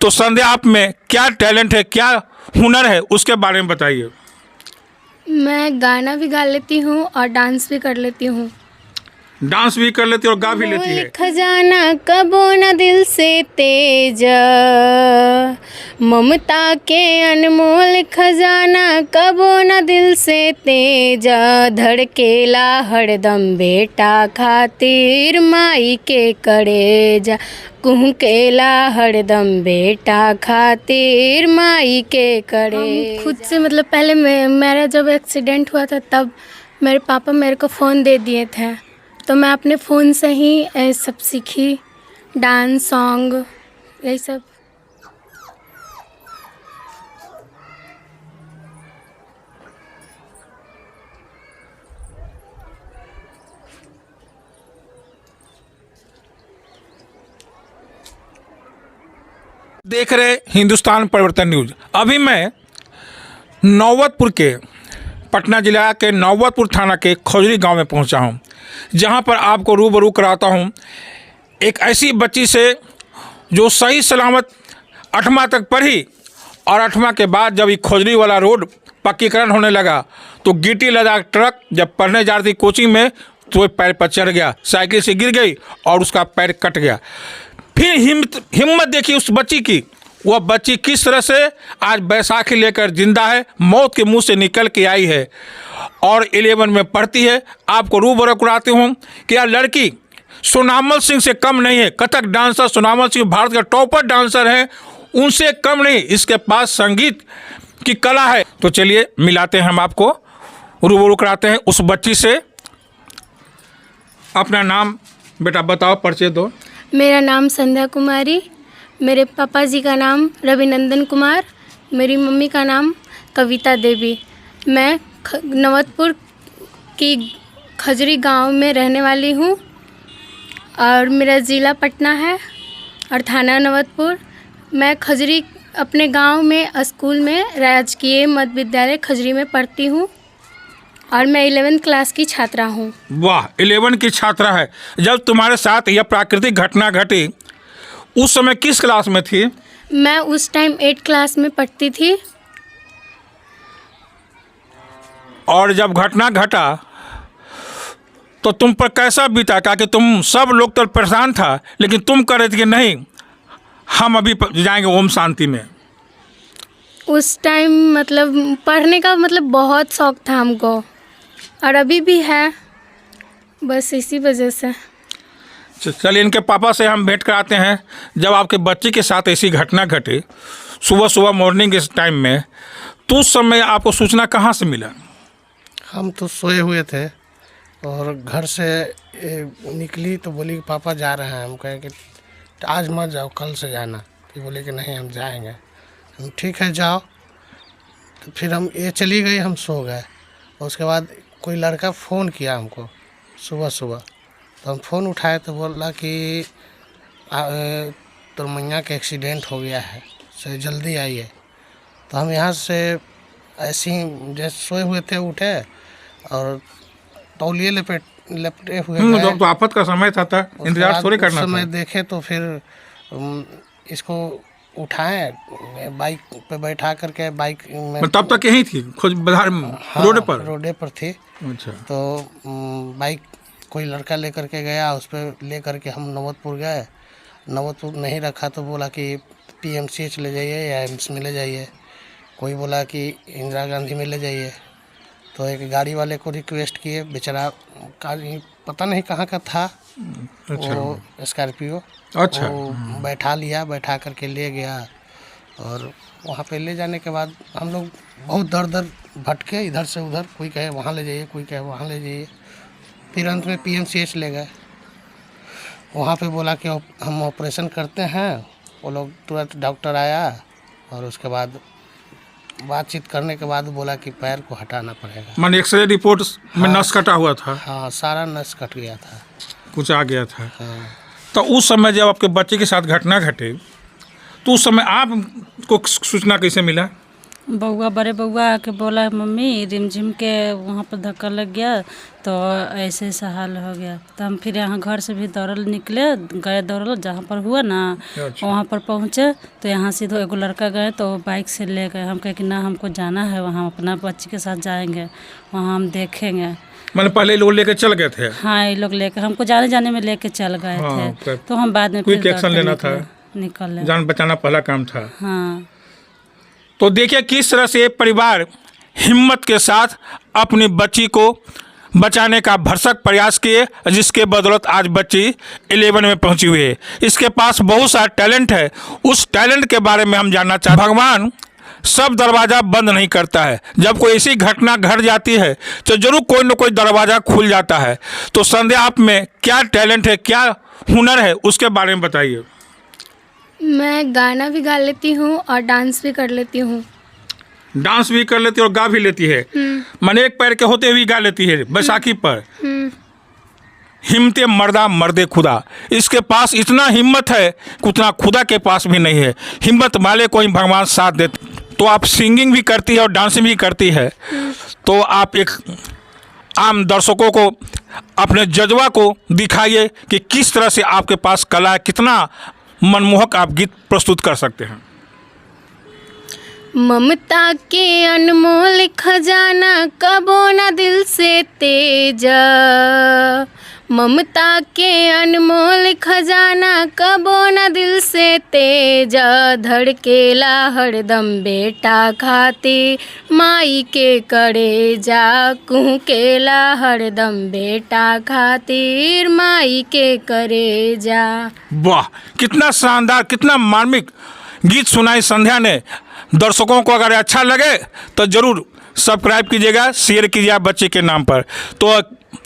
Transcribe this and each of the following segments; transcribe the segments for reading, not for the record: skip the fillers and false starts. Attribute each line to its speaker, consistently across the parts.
Speaker 1: तो संध्या, आप में क्या टैलेंट है, क्या हुनर है, उसके बारे में बताइए।
Speaker 2: मैं गाना भी गा लेती हूँ और डांस भी कर लेती हूँ।
Speaker 1: डांस भी कर लेती है और गा भी लेती है।
Speaker 2: खजाना कबो न दिल से तेजा, ममता के अनमोल खजाना कबो न दिल से तेजा, धड़केला हरदम बेटा खातिर माई के करेजा, कुहकेला हरदम बेटा खातिर माई के करे। खुद से मतलब पहले मेरा जब एक्सीडेंट हुआ था तब मेरे पापा मेरे को फ़ोन दे दिए थे, तो मैं अपने फ़ोन से ही सब सीखी, डांस, सॉन्ग, यही सब।
Speaker 1: देख रहे हिंदुस्तान परिवर्तन न्यूज। अभी मैं नौबतपुर के, पटना जिला के नौबतपुर थाना के खोजरी गांव में पहुंचा हूं, जहां पर आपको रूबरू कराता हूं एक ऐसी बच्ची से जो सही सलामत 8वां तक पढ़ी, और 8वां के बाद जब ये खोजरी वाला रोड पक्कीकरण होने लगा तो गिट्टी लदा ट्रक जब पढ़ने जा रही थी कोचिंग में तो पैर पर चढ़ गया, साइकिल से गिर गई और उसका पैर कट गया। फिर हिम्मत देखी उस बच्ची की, वह बच्ची किस तरह से आज बैसाखी लेकर जिंदा है, मौत के मुंह से निकल के आई है और 11 में पढ़ती है। आपको रूबरू कराती हूँ कि यह लड़की सोनामल सिंह से कम नहीं है। कथक डांसर सोनामल सिंह भारत के टॉपर डांसर हैं, उनसे कम नहीं इसके पास संगीत की कला है। तो चलिए मिलाते हैं, हम आपको रूबरू कराते हैं उस बच्ची से। अपना नाम बेटा बताओ, परिचय दो।
Speaker 2: मेरा नाम संध्या कुमारी, मेरे पापा जी का नाम रविनंदन कुमार, मेरी मम्मी का नाम कविता देवी। मैं नौबतपुर की खजरी गांव में रहने वाली हूं और मेरा ज़िला पटना है और थाना नौबतपुर। मैं खजरी अपने गांव में स्कूल में राजकीय मध्य विद्यालय खजरी में पढ़ती हूं और मैं 11वीं क्लास की छात्रा हूं।
Speaker 1: वाह, 11 की छात्रा है। जब तुम्हारे साथ यह प्राकृतिक घटना घटी उस समय किस क्लास में थी?
Speaker 2: मैं उस टाइम 8 क्लास में पढ़ती थी।
Speaker 1: और जब घटना घटा तो तुम पर कैसा बीता? क्या कि तुम सब लोग तो परेशान था, लेकिन तुम कह रहे थे कि नहीं, हम अभी जाएंगे ओम शांति में।
Speaker 2: उस टाइम मतलब पढ़ने का मतलब बहुत शौक था हमको और अभी भी है, बस इसी वजह से।
Speaker 1: चलिए इनके पापा से हम भेंट कराते हैं। जब आपके बच्चे के साथ ऐसी घटना घटी सुबह सुबह मॉर्निंग इस टाइम में, तो उस समय आपको सूचना कहाँ से मिला?
Speaker 3: हम तो सोए हुए थे और घर से निकली तो बोली कि पापा जा रहे हैं। हम कहे कि आज मत जाओ, कल से जाना। फिर बोले कि नहीं हम जाएंगे। हम ठीक है जाओ। तो फिर हम ये चली गई, हम सो गए। और उसके बाद कोई लड़का फ़ोन किया हमको सुबह सुबह, तो हम फ़ोन उठाए तो बोला कि तुरमैया का एक्सीडेंट हो गया है, से जल्दी आइए। तो हम यहाँ से ऐसे ही जैसे सोए हुए थे उठे और तौलिए लपटे हुए
Speaker 1: जब तो आफत का समय था इंतजार थोड़ी करना था।
Speaker 3: समय देखे तो फिर इसको उठाए, बाइक पे बैठा करके, बाइक में
Speaker 1: तब तक यही थी खोज बाजार में?
Speaker 3: हाँ, रोडे पर थी।
Speaker 1: अच्छा।
Speaker 3: तो बाइक कोई लड़का लेकर के गया, उस पर ले करके हम नौबतपुर गए। नौबतपुर नहीं रखा तो बोला कि PMCH ले जाइए या एम्स में ले जाइए। कोई बोला कि इंदिरा गांधी में ले जाइए। तो एक गाड़ी वाले को रिक्वेस्ट किए, बेचारा पता नहीं कहाँ का था।
Speaker 1: अच्छा।
Speaker 3: वो स्कॉर्पियो।
Speaker 1: अच्छा।
Speaker 3: वो बैठा लिया, बैठा करके ले गया और वहाँ पे ले जाने के बाद हम लोग बहुत दर दर भटके इधर से उधर। कोई कहे वहाँ ले जाइए, कोई कहे वहाँ ले जाइए। फिर अंत में PMCH ले गए। वहाँ पे बोला कि हम ऑपरेशन करते हैं। वो लोग तुरंत डॉक्टर आया और उसके बाद बातचीत करने के बाद बोला कि पैर को हटाना पड़ेगा।
Speaker 1: मैंने एक्सरे रिपोर्ट में नस कटा हुआ था।
Speaker 3: हाँ, सारा नस कट गया था,
Speaker 1: कुछ आ गया था।
Speaker 3: हाँ।
Speaker 1: तो उस समय जब आपके बच्चे के साथ घटना घटे तो उस समय आपको सूचना कैसे मिला?
Speaker 4: बउआ बड़े बउआ आके बोला मम्मी रिमझिम के वहाँ पर धक्का लग गया तो ऐसे ऐसा हाल हो गया। तो हम फिर यहाँ घर से भी दौड़ल निकले गए, दौड़ल जहाँ पर हुआ ना वहाँ पर पहुँचे तो यहाँ से एगो लड़का गए तो बाइक से ले गए। हम कहे कि ना हमको जाना है वहाँ, अपना बच्ची के साथ जाएंगे, वहाँ हम देखेंगे।
Speaker 1: मैंने पहले लोग लेके चल गए थे।
Speaker 4: हाँ, ये लोग लेके हमको जाने में लेके चल गए थे। तो हम बाद में
Speaker 1: क्विक एक्शन लेना था,
Speaker 4: निकल
Speaker 1: जान बचाना पहला काम था।
Speaker 4: हाँ।
Speaker 1: तो देखिए किस तरह से परिवार हिम्मत के साथ अपनी बच्ची को बचाने का भरसक प्रयास किए, जिसके बदौलत आज बच्ची 11 में पहुंची हुई है। इसके पास बहुत सारा टैलेंट है, उस टैलेंट के बारे में हम जानना चाहते हैं। भगवान सब दरवाज़ा बंद नहीं करता है, जब कोई ऐसी घटना घट जाती है तो जरूर कोई ना कोई दरवाज़ा खुल जाता है। तो संध्या आप में क्या टैलेंट है, क्या हुनर है, उसके बारे में बताइए।
Speaker 2: मैं गाना भी गा लेती हूँ और डांस भी कर लेती हूँ।
Speaker 1: डांस भी कर लेती है और गा भी लेती है। मैंने एक पैर के होते हुए गा लेती है बैसाखी पर। हिम्मते मर्दा मर्दे खुदा, इसके पास इतना हिम्मत है कि उतना खुदा के पास भी नहीं है। हिम्मत वाले को ही भगवान साथ देते। तो आप सिंगिंग भी करती है और डांसिंग भी करती है, तो आप एक आम दर्शकों को अपने जज्बा को दिखाइए कि किस तरह से आपके पास कला है, कितना मनमोहक आप गीत प्रस्तुत कर सकते हैं।
Speaker 2: ममता के अनमोल खजाना कबो न दिल से तेजा, ममता के अनमोल खजाना कबो न दिल से तेजा, धड़केला हरदम बेटा खातिर माई के करेजा, कुहकेला हरदम बेटा खातिर माई के करेजा।
Speaker 1: वाह, कितना शानदार, कितना मार्मिक गीत सुनाई संध्या ने। दर्शकों को अगर अच्छा लगे तो ज़रूर सब्सक्राइब कीजिएगा, शेयर कीजिएगा बच्चे के नाम पर। तो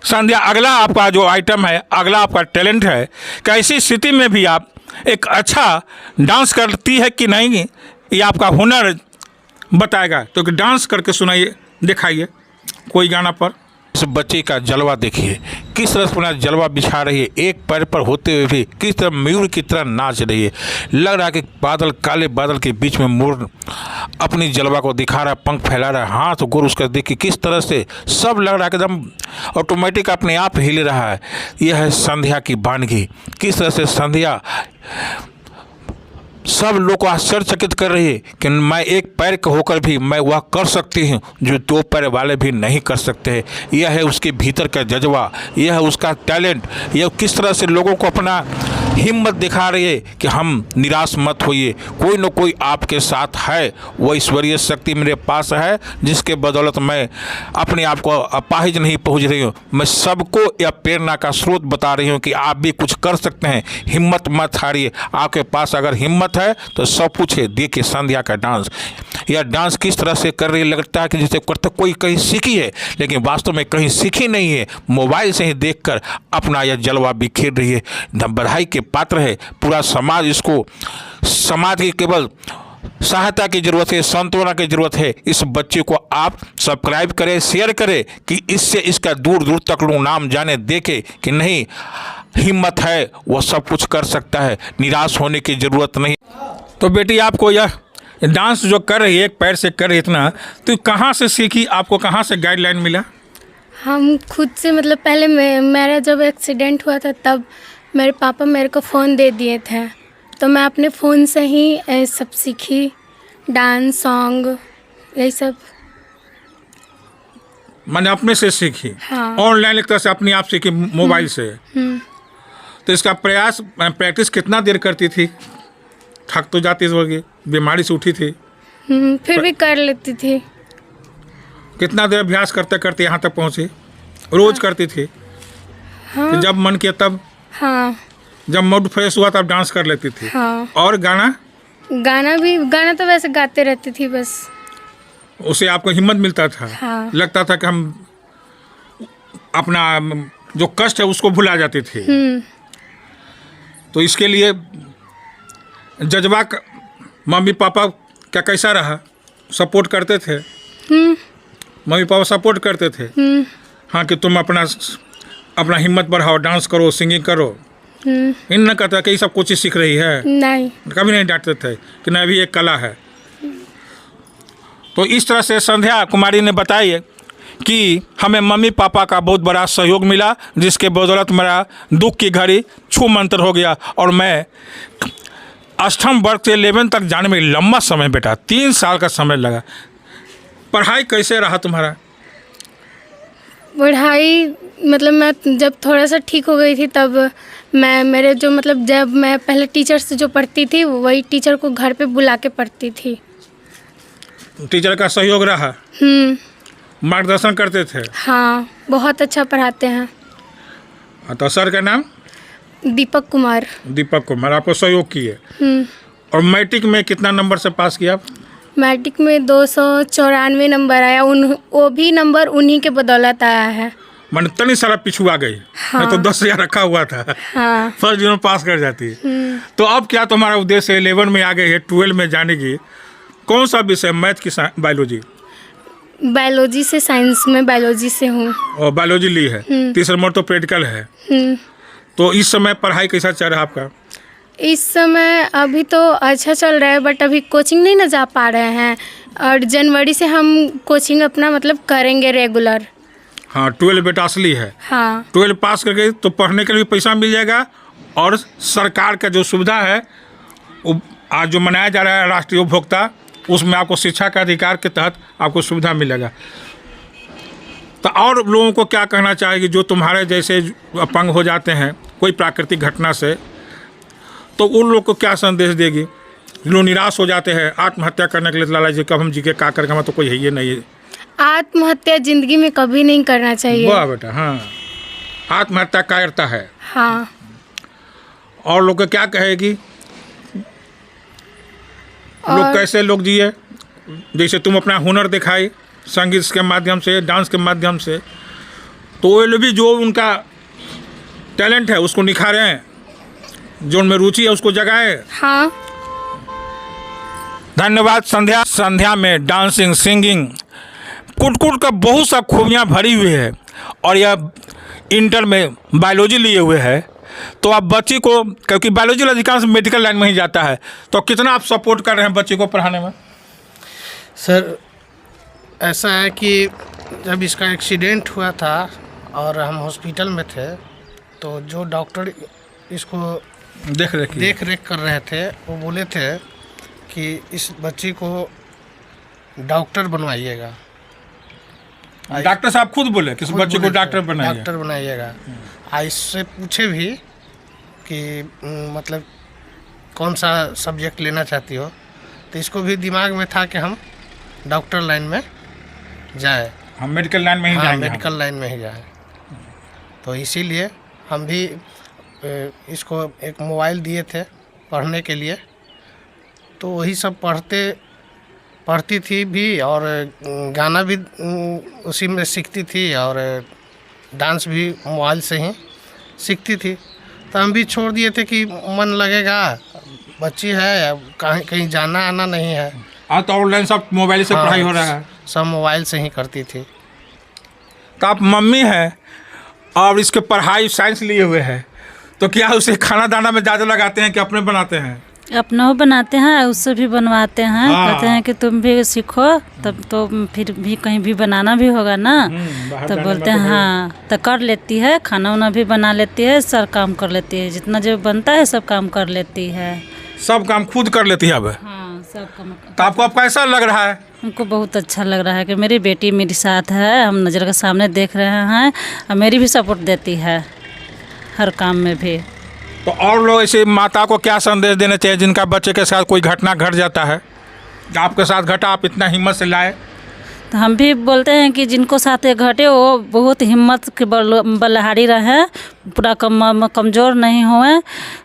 Speaker 1: संध्या, अगला आपका जो आइटम है, अगला आपका टैलेंट है, कैसी स्थिति में भी आप एक अच्छा डांस करती है कि नहीं, ये आपका हुनर बताएगा। तो डांस करके सुनाइए, दिखाइए कोई गाना पर। इस बच्चे का जलवा देखिए, किस तरह से अपना जलवा बिछा रही है, एक पैर पर होते हुए भी किस तरह मयूर की तरह नाच रही है। लग रहा है कि बादल, काले बादल के बीच में मोर अपनी जलवा को दिखा रहा है, पंख फैला रहा है, हाथ गोर उसका देखिए किस तरह से सब लग रहा है एकदम ऑटोमेटिक अपने आप हिल रहा है। यह है संध्या की वानगी। किस तरह से संध्या सब लोग को आश्चर्यचकित कर रही है कि मैं एक पैर के होकर भी मैं वह कर सकती हूँ जो दो पैर वाले भी नहीं कर सकते हैं। यह है उसके भीतर का जज्बा, यह है उसका टैलेंट। यह किस तरह से लोगों को अपना हिम्मत दिखा रही है कि हम निराश मत होइए, कोई न कोई आपके साथ है। वह ईश्वरीय शक्ति मेरे पास है जिसके बदौलत मैं अपने आप को अपाहिज नहीं पहुँच रही हूँ। मैं सबको यह प्रेरणा का स्रोत बता रही हूँ कि आप भी कुछ कर सकते हैं। हिम्मत मत हारिए, आपके पास अगर हिम्मत है तो सब कुछ है। देखिए संध्या का डांस, यह डांस किस तरह से कर रही है, लगता है कि जैसे करते कोई कहीं सीखी है, लेकिन वास्तव में कहीं सीखी नहीं है। मोबाइल से ही देखकर अपना यह जलवा बिखेर रही है। बधाई के पात्र है पूरा समाज। इसको समाज की केवल सहायता की जरूरत है, सांत्वना की जरूरत है। इस बच्चे को आप सब्सक्राइब करें, शेयर करें कि इससे इसका दूर दूर तक लोग नाम जाने, देखे कि नहीं हिम्मत है, वो सब कुछ कर सकता है, निराश होने की ज़रूरत नहीं। तो बेटी, आपको यह डांस जो कर रही है, एक पैर से कर रही है इतना, तो कहाँ से सीखी, आपको कहाँ से गाइडलाइन मिला?
Speaker 2: हम खुद से, मतलब पहले मेरा जब एक्सीडेंट हुआ था तब मेरे पापा मेरे को फ़ोन दे दिए थे, तो मैं अपने फ़ोन से ही सब सीखी, डांस, सॉन्ग, यही सब
Speaker 1: मैंने अपने से सीखी।
Speaker 2: हाँ।
Speaker 1: ऑनलाइन एक तरह से अपने आप सीखी, मोबाइल से। तो इसका प्रयास, प्रैक्टिस कितना देर करती थी? थक तो जाती होगी, बीमारी से उठी थी,
Speaker 2: फिर भी कर लेती थी।
Speaker 1: कितना देर अभ्यास करते करते यहाँ तक पहुँची? रोज करती थी?
Speaker 2: हाँ।
Speaker 1: तो जब मन किया तब?
Speaker 2: हाँ।
Speaker 1: जब मूड फ्रेश हुआ तब डांस कर लेती थी?
Speaker 2: हाँ।
Speaker 1: और गाना
Speaker 2: गाना तो वैसे गाते रहती थी बस।
Speaker 1: उसे आपको हिम्मत मिलता था?
Speaker 2: हाँ।
Speaker 1: लगता था कि हम अपना जो कष्ट है उसको भुला जाती थी। तो इसके लिए जज्बा मम्मी पापा क्या कैसा रहा? सपोर्ट करते थे? मम्मी पापा सपोर्ट करते थे? हाँ, कि तुम अपना हिम्मत बढ़ाओ, डांस करो, सिंगिंग करो। इन न कहता कि सब कुछ सीख रही है?
Speaker 2: नहीं,
Speaker 1: कभी नहीं डांटते थे कि नहीं, अभी एक कला है। तो इस तरह से संध्या कुमारी ने बताई कि हमें मम्मी पापा का बहुत बड़ा सहयोग मिला, जिसके बदौलत मेरा दुख की घड़ी छू मंतर हो गया और मैं अष्टम वर्ग से 11 तक जाने में लंबा समय बेटा 3 साल का समय लगा। पढ़ाई कैसे रहा तुम्हारा?
Speaker 2: पढ़ाई मतलब मैं जब थोड़ा सा ठीक हो गई थी तब मैं मेरे जो मतलब जब मैं पहले टीचर से जो पढ़ती थी वही टीचर को घर पे बुला के पढ़ती थी।
Speaker 1: टीचर का सहयोग रहा? मार्गदर्शन करते थे?
Speaker 2: हाँ, बहुत अच्छा पढ़ाते हैं।
Speaker 1: तो सर का नाम?
Speaker 2: दीपक कुमार।
Speaker 1: दीपक कुमार आपको सहयोग किए। और मैट्रिक में कितना नंबर से पास किया?
Speaker 2: मैट्रिक में 294 नंबर आया। वो भी नंबर उन्हीं के बदौलत आया है।
Speaker 1: मैंने तनी सारा पिछुआ गई।
Speaker 2: हाँ।
Speaker 1: मैं तो 10,000 रखा हुआ था।
Speaker 2: हाँ।
Speaker 1: फर्स्ट डिवीजन पास कर जाती। तो अब क्या तुम्हारा उद्देश्य है? 11 में आ गए है, 12 में जाने की। कौन सा विषय? मैथ की बायोलॉजी?
Speaker 2: बायोलॉजी से साइंस में बायोलॉजी से हूँ।
Speaker 1: और बायोलॉजी ली है। तीसरा नंबर तो प्रैक्टिकल है। तो इस समय पढ़ाई कैसा चल रहा है आपका?
Speaker 2: इस समय अभी तो अच्छा चल रहा है, बट अभी कोचिंग नहीं ना जा पा रहे हैं और जनवरी से हम कोचिंग अपना मतलब करेंगे रेगुलर।
Speaker 1: हाँ, 12 बेटा असली है।
Speaker 2: हाँ।
Speaker 1: 12 पास करके तो पढ़ने के लिए भी पैसा मिल जाएगा और सरकार का जो सुविधा है वो आज जो मनाया जा रहा है राष्ट्रीय उपभोक्ता, उसमें आपको शिक्षा का अधिकार के तहत आपको सुविधा मिलेगा। तो और लोगों को क्या कहना चाहेगी जो तुम्हारे जैसे अपंग हो जाते हैं कोई प्राकृतिक घटना से, तो उन लोग को क्या संदेश देगी? लोग निराश हो जाते हैं, आत्महत्या करने के लिए लाला जी कब हम जी के का करके हमारा तो कोई है ही नहीं है।
Speaker 2: आत्महत्या जिंदगी में कभी नहीं करना चाहिए।
Speaker 1: वाह बेटा, हाँ, आत्महत्या कायरता है।
Speaker 2: हाँ।
Speaker 1: और लोग को क्या कहेगी? लोग कैसे लोग जिए? जैसे तुम अपना हुनर दिखाई संगीत के माध्यम से, डांस के माध्यम से, तो वो लोग भी जो उनका टैलेंट है उसको निखारें, जो उनमें रुचि है उसको जगाए।
Speaker 2: हाँ।
Speaker 1: धन्यवाद संध्या। संध्या में डांसिंग, सिंगिंग, कुट का बहुत सा खूबियाँ भरी हुई है और यह इंटर में बायोलॉजी लिए हुए है। तो आप बच्ची को, क्योंकि बायोलॉजी अधिकांश मेडिकल लाइन में ही जाता है, तो कितना आप सपोर्ट कर रहे हैं बच्ची को पढ़ाने में?
Speaker 3: सर ऐसा है कि जब इसका एक्सीडेंट हुआ था और हम हॉस्पिटल में थे, तो जो डॉक्टर इसको
Speaker 1: देख रेख
Speaker 3: कर रहे थे वो बोले थे कि इस बच्ची को डॉक्टर बनवाइएगा।
Speaker 1: डॉक्टर साहब खुद बोले कि इस बच्चे को डॉक्टर
Speaker 3: बनाइएगा। इससे पूछे भी कि मतलब कौन सा सब्जेक्ट लेना चाहती हो, तो इसको भी दिमाग में था कि हम डॉक्टर लाइन में जाए,
Speaker 1: हम मेडिकल लाइन में ही जाएंगे।
Speaker 3: मेडिकल लाइन में ही जाए। तो इसीलिए हम भी इसको एक मोबाइल दिए थे पढ़ने के लिए, तो वही सब पढ़ती थी भी और गाना भी उसी में सीखती थी और डांस भी मोबाइल से ही सीखती थी। तो हम भी छोड़ दिए थे कि मन लगेगा, बच्ची है, कहीं जाना आना नहीं है।
Speaker 1: हाँ, तो ऑनलाइन सब मोबाइल से पढ़ाई हो रहा है,
Speaker 3: सब मोबाइल से ही करती थी।
Speaker 1: तो आप मम्मी हैं और इसके पढ़ाई साइंस लिए हुए हैं, तो क्या उसे खाना दाना में ज़्यादा लगाते हैं कि अपने बनाते हैं?
Speaker 4: अपना बनाते हैं, उससे भी बनवाते हैं।
Speaker 1: हाँ।
Speaker 4: कहते हैं कि तुम भी सीखो, तब तो फिर भी कहीं भी बनाना भी होगा ना। तो बोलते हैं हाँ, तो कर लेती है, खाना वाना भी बना लेती है, सब काम कर लेती है, जितना जो बनता है सब काम कर लेती है।
Speaker 1: सब काम खुद कर लेती है अब?
Speaker 4: हाँ, सब काम।
Speaker 1: तो आपको अब कैसा लग रहा है?
Speaker 4: हमको बहुत अच्छा लग रहा है कि मेरी बेटी मेरे साथ है, हम नज़र के सामने देख रहे हैं और मेरी भी सपोर्ट देती है हर काम में भी।
Speaker 1: तो और लोग ऐसे माता को क्या संदेश देना चाहिए जिनका बच्चे के साथ कोई घटना घट जाता है? आपके साथ घटा, आप इतना हिम्मत से लाए।
Speaker 4: तो हम भी बोलते हैं कि जिनको साथ ये घटे वो बहुत हिम्मत के बलहारी रहे, पूरा कमज़ोर नहीं होए,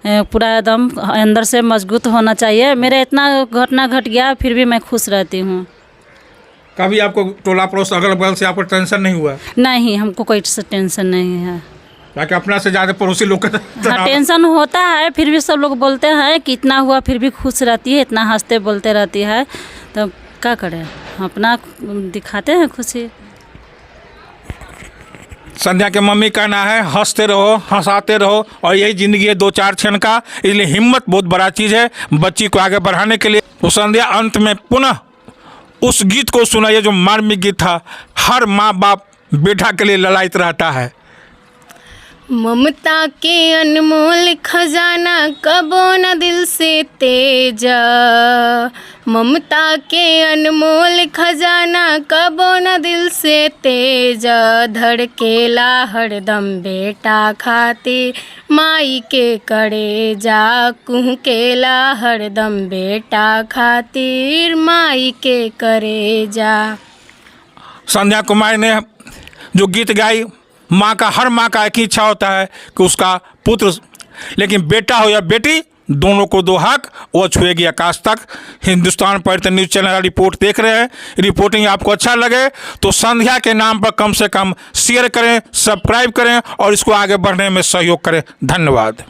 Speaker 4: पूरा एकदम अंदर से मजबूत होना चाहिए। मेरा इतना घटना घट गया फिर भी मैं खुश रहती हूँ।
Speaker 1: कभी आपको टोला पड़ोस अगल बगल से आपको टेंशन नहीं हुआ?
Speaker 4: नहीं, हमको कोई टेंशन नहीं है।
Speaker 1: ताकि अपना से ज़्यादा पड़ोसी लोग
Speaker 4: हाँ, टेंशन होता है, फिर भी सब लोग बोलते हैं कि इतना हुआ फिर भी खुश रहती है, इतना हंसते बोलते रहती है, तो क्या करें, अपना दिखाते हैं खुशी।
Speaker 1: संध्या के मम्मी कहना है हंसते रहो, हंसाते रहो, और यही ज़िंदगी है 2-4 क्षण का, इसलिए हिम्मत बहुत बड़ा चीज़ है बच्ची को आगे बढ़ाने के लिए। तो संध्या अंत में पुनः उस गीत को सुनाइए जो मार्मिक गीत था, हर माँ बाप बेटा के लिए ललायित रहता है।
Speaker 2: ममता के अनमोल खजाना कबो न दिल से तेजा, ममता के अनमोल खजाना कबो न दिल से तेजा, धड़केला हरदम बेटा खातिर माई के कड़ेजा, कुहकेला हरदम बेटा खातिर माई के करेजा।
Speaker 1: संध्या कुमारी ने जो गीत गाई, माँ का, हर माँ का एक ही इच्छा होता है कि उसका पुत्र, लेकिन बेटा हो या बेटी, दोनों को दो हक, वो छुएगी आकाश तक। हिंदुस्तान पर्यटन न्यूज़ चैनल का रिपोर्ट देख रहे हैं। रिपोर्टिंग आपको अच्छा लगे तो संध्या के नाम पर कम से कम शेयर करें, सब्सक्राइब करें और इसको आगे बढ़ने में सहयोग करें। धन्यवाद।